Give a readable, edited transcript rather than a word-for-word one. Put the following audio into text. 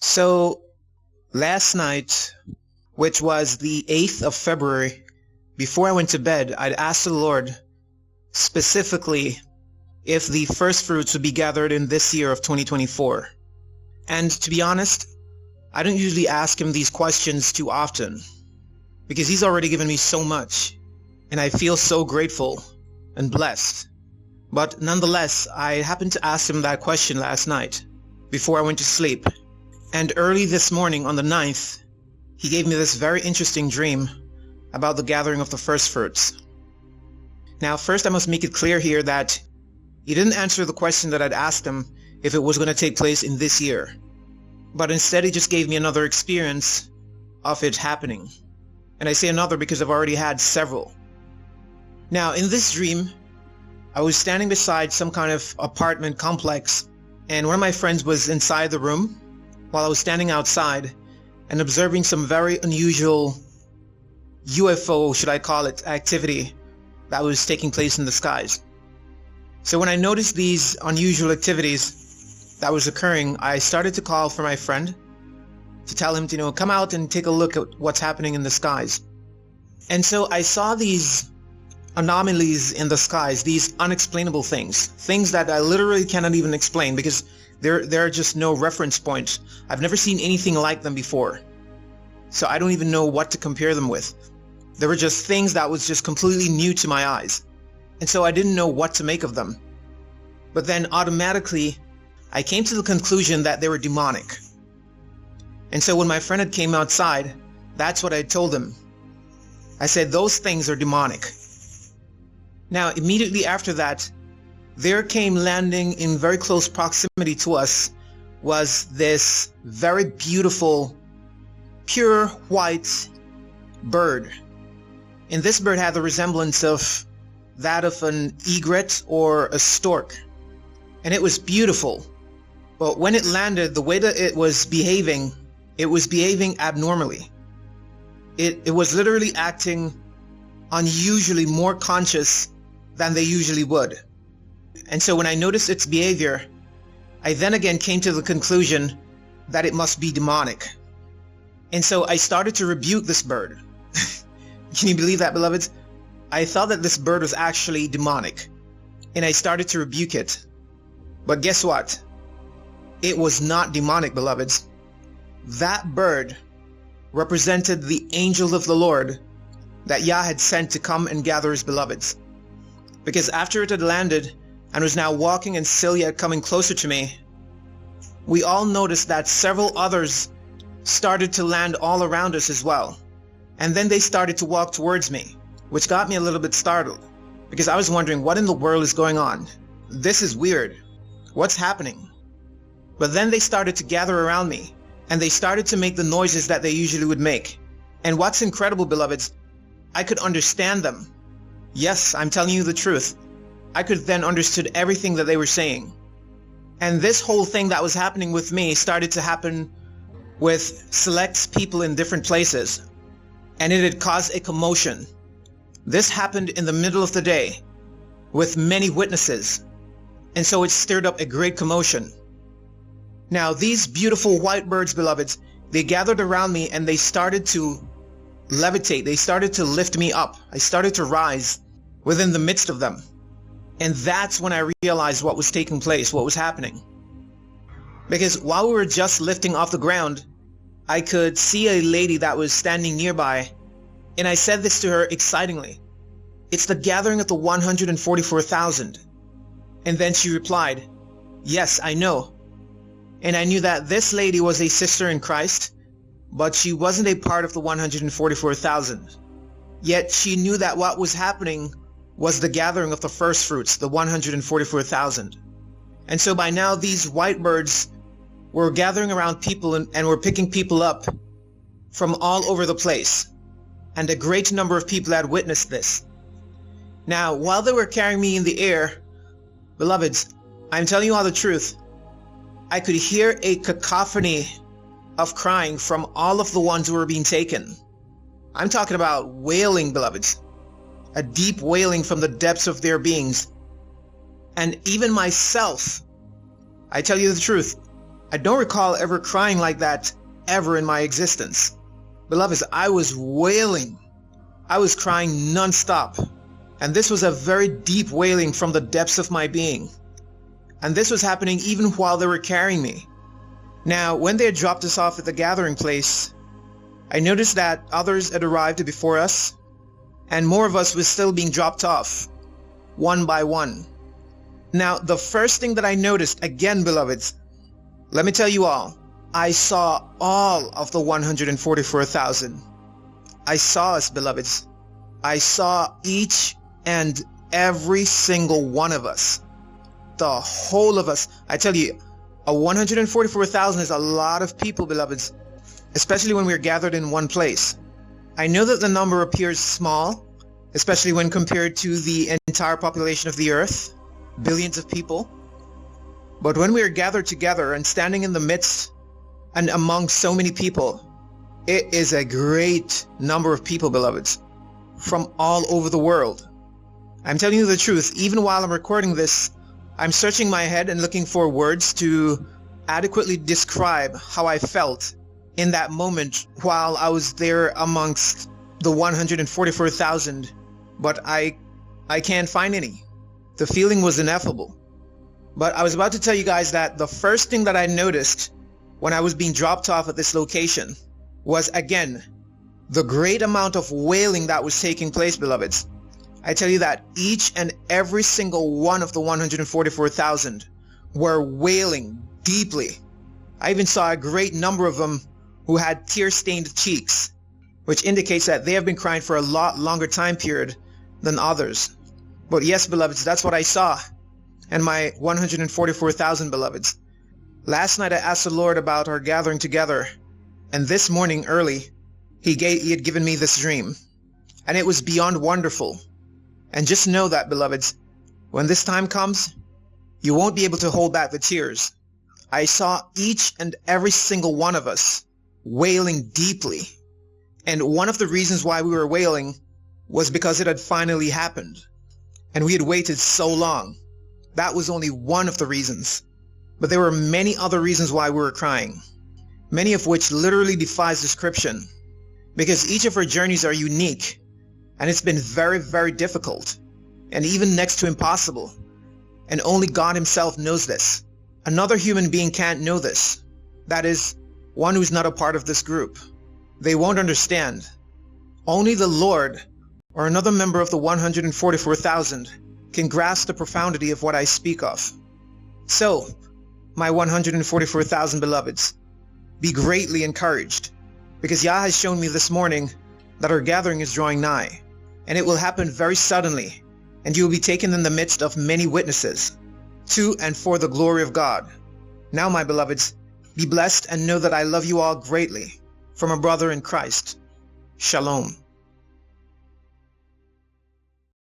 So last night, which was the 8th of February, before I went to bed, I'd asked the Lord specifically if the first fruits would be gathered in this year of 2024. And to be honest, I don't usually ask him these questions too often because he's already given me so much and I feel so grateful and blessed. But nonetheless, I happened to ask him that question last night before I went to sleep. And early this morning on the 9th, he gave me this very interesting dream about the gathering of the first fruits. Now, first I must make it clear here that he didn't answer the question that I'd asked him if it was going to take place in this year. But instead he just gave me another experience of it happening. And I say another because I've already had several. Now, in this dream, I was standing beside some kind of apartment complex, and one of my friends was inside the room while I was standing outside and observing some very unusual UFO, should I call it, activity that was taking place in the skies. So when I noticed these unusual activities that was occurring, I started to call for my friend to tell him to, come out and take a look at what's happening in the skies. And so I saw these anomalies in the skies, these unexplainable things that I literally cannot even explain because there are just no reference points. I've never seen anything like them before. So I don't even know what to compare them with. There were just things that was just completely new to my eyes. And so I didn't know what to make of them. But then automatically, I came to the conclusion that they were demonic. And so when my friend had came outside, that's what I told him. I said, those things are demonic. Now, immediately after that, there came landing in very close proximity to us was this very beautiful, pure white bird. And this bird had the resemblance of that of an egret or a stork. And it was beautiful. But when it landed, the way that it was behaving abnormally. It was literally acting unusually more conscious than they usually would. And so when I noticed its behavior, I then again came to the conclusion that it must be demonic. And so I started to rebuke this bird. Can you believe that, beloveds? I thought that this bird was actually demonic, and I started to rebuke it. But guess what? It was not demonic, beloveds. That bird represented the angel of the Lord that Yah had sent to come and gather his beloveds. Because after it had landed and was now walking and still yet coming closer to me, we all noticed that several others started to land all around us as well. And then they started to walk towards me, which got me a little bit startled because I was wondering what in the world is going on. This is weird. What's happening? But then they started to gather around me and they started to make the noises that they usually would make. And what's incredible, beloveds, I could understand them. Yes, I'm telling you the truth. I could then understood everything that they were saying. And this whole thing that was happening with me started to happen with select people in different places. And it had caused a commotion. This happened in the middle of the day with many witnesses. And so it stirred up a great commotion. Now these beautiful white birds, beloveds, they gathered around me and they started to levitate. They started to lift me up. I started to rise within the midst of them. And that's when I realized what was taking place, what was happening. Because while we were just lifting off the ground, I could see a lady that was standing nearby, and I said this to her excitingly. It's the gathering of the 144,000. And then she replied, yes, I know. And I knew that this lady was a sister in Christ, but she wasn't a part of the 144,000. Yet she knew that what was happening was the gathering of the first fruits, the 144,000. And so by now these white birds were gathering around people and were picking people up from all over the place. And a great number of people had witnessed this. Now, while they were carrying me in the air, beloveds, I'm telling you all the truth, I could hear a cacophony of crying from all of the ones who were being taken. I'm talking about wailing, beloveds. A deep wailing from the depths of their beings. And even myself, I tell you the truth, I don't recall ever crying like that ever in my existence. Beloveds, I was wailing. I was crying non-stop. And this was a very deep wailing from the depths of my being. And this was happening even while they were carrying me. Now, when they had dropped us off at the gathering place, I noticed that others had arrived before us, and more of us was still being dropped off, one by one. Now, the first thing that I noticed, again, beloveds, let me tell you all, I saw all of the 144,000. I saw us, beloveds. I saw each and every single one of us. The whole of us. I tell you, a 144,000 is a lot of people, beloveds, especially when we're gathered in one place. I know that the number appears small, especially when compared to the entire population of the earth, billions of people. But when we are gathered together and standing in the midst and among so many people, it is a great number of people, beloveds, from all over the world. I'm telling you the truth, even while I'm recording this, I'm searching my head and looking for words to adequately describe how I felt in that moment while I was there amongst the 144,000, but I can't find any. The feeling was ineffable. But I was about to tell you guys that the first thing that I noticed when I was being dropped off at this location was, again, the great amount of wailing that was taking place, beloveds. I tell you that each and every single one of the 144,000 were wailing deeply. I even saw a great number of them who had tear-stained cheeks, which indicates that they have been crying for a lot longer time period than others. But yes, beloveds, that's what I saw. And my 144,000 beloveds. Last night I asked the Lord about our gathering together, and this morning early, He had given me this dream, and it was beyond wonderful. And just know that, beloveds, when this time comes, you won't be able to hold back the tears. I saw each and every single one of us wailing deeply. And one of the reasons why we were wailing was because it had finally happened. And we had waited so long. That was only one of the reasons. But there were many other reasons why we were crying. Many of which literally defies description. Because each of our journeys are unique. And it's been very, very difficult. And even next to impossible. And only God Himself knows this. Another human being can't know this. That is, one who's not a part of this group. They won't understand. Only the Lord, or another member of the 144,000, can grasp the profundity of what I speak of. So, my 144,000 beloveds, be greatly encouraged, because Yah has shown me this morning that our gathering is drawing nigh, and it will happen very suddenly, and you will be taken in the midst of many witnesses, to and for the glory of God. Now, my beloveds, be blessed and know that I love you all greatly, from a brother in Christ. Shalom.